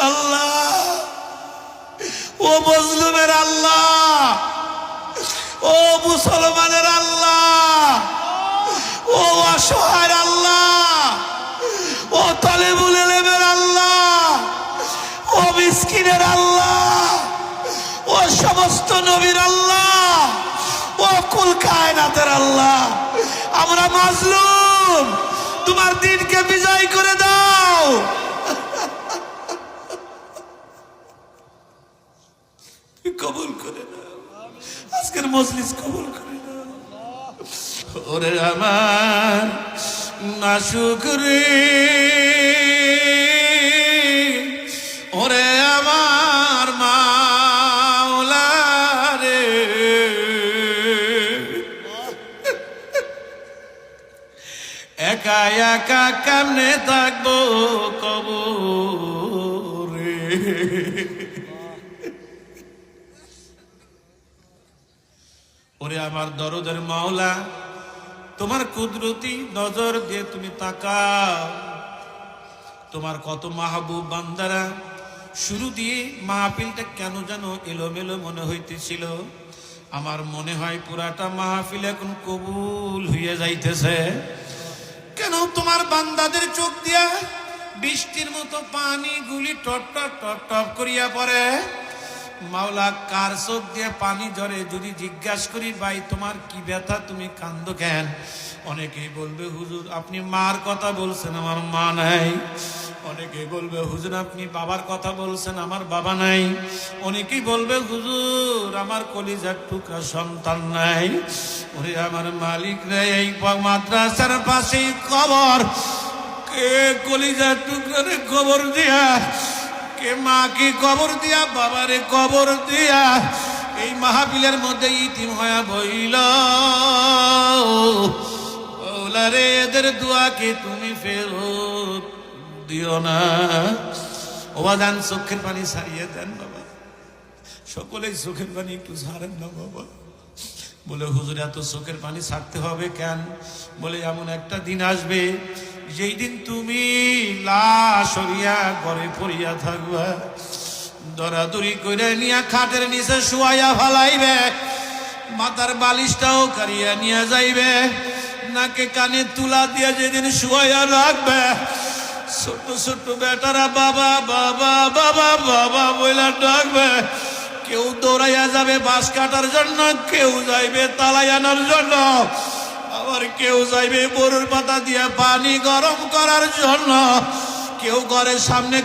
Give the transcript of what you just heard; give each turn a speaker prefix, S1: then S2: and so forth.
S1: আল্লাহ, ও মজলুমের আল্লাহ, ও মুসলমানের আল্লাহ, ও অসহায়ের আল্লাহ, ও তালেবুল ইলমের আল্লাহ, ও মিসকিনের আল্লাহ, ও সমস্ত নবীর আল্লাহ, ও কুল কায়নাতের আল্লাহ, আমরা মাজলুম, তোমার দিনকে বিজয় করে দাও। কবুল করে দাও, আজকের মজলিস কবুল করে দাও। ওরে আমার নাশুকরি, ওরে আমার মাওলা রে, একা একা কেমনে থাকবো কবরে। ওরে আমার দরদের মাওলা, তোমার কুদরতি নজর দিয়ে তুমি তাকাও। তোমার কত মাহবুব বান্দারা, শুরু দিয়ে মাহফিলটা কেন যেন এলোমেলো মনে হইতেছিল। আমার মনে হয় পুরাটা মাহফিল এখন কবুল হইয়া যাইতেছে। কেন তোমার বান্দাদের চোখ দিয়া বৃষ্টির মতো পানি গুলি টপ টপ টপ টপ করিয়া পড়ে। মাওলা, কার চোখ দিয়ে পানি ঝরে যদি জিজ্ঞাসা করি, ভাই তোমার কি ব্যথা, তুমি কান্দো কেন? অনেকেই বলবে হুজুর আপনি মার কথা বলছেন, আমার মা নাই। অনেকেই বলবে হুজুর আপনি বাবার কথা বলছেন, আমার বাবা নাই। অনেকেই বলবে হুজুর আমার কলিজার টুকরা সন্তান নাই। ওরে আমার মালিক রে, এই মাদ্রাসার পাশেই কবর, কে কলিজার টুকরারে কবর দিয়া, কে মাকে কবর দিয়া, বাবারে কবর দিয়া এই মাহফিলের মধ্যে ইতিম হয়ে বইল। ওলা রে, এদের দোয়াকে তুমি ফেরত দিও না। ওবাদান চোখের পানি ছাড়িয়ে দেন বাবা, সকলেই চোখের পানি একটু ছাড়েন না বাবা। বলে হুজুর এত চোখের পানি ছাড়তে হবে কেন? বলে এমন একটা দিন আসবে যেই দিন তুমি লাশ হইয়া ঘরে পড়িয়া থাকবা, দরাদরি করে নিয়া খাটের নিচে শুয়াইয়া ফালাইবে, মাথার বালিশটাও কারিয়া নিয়ে যাইবে, নাকে কানে তুলা দিয়ে যেদিন শুয়াইয়া রাখবে, ছোট ছোট বেটারা বাবা বাবা বাবা বাবা বইলা ডাকবে। কেউ দৌড়াইয়া যাবে বাঁশ কাটার জন্য, কেউ যাইবে তালাই আনার জন্য, আবার কেউ যাইবে বরুর পাতা দিয়ে পানি গরম করার জন্য, কেউ ঘরের সামনে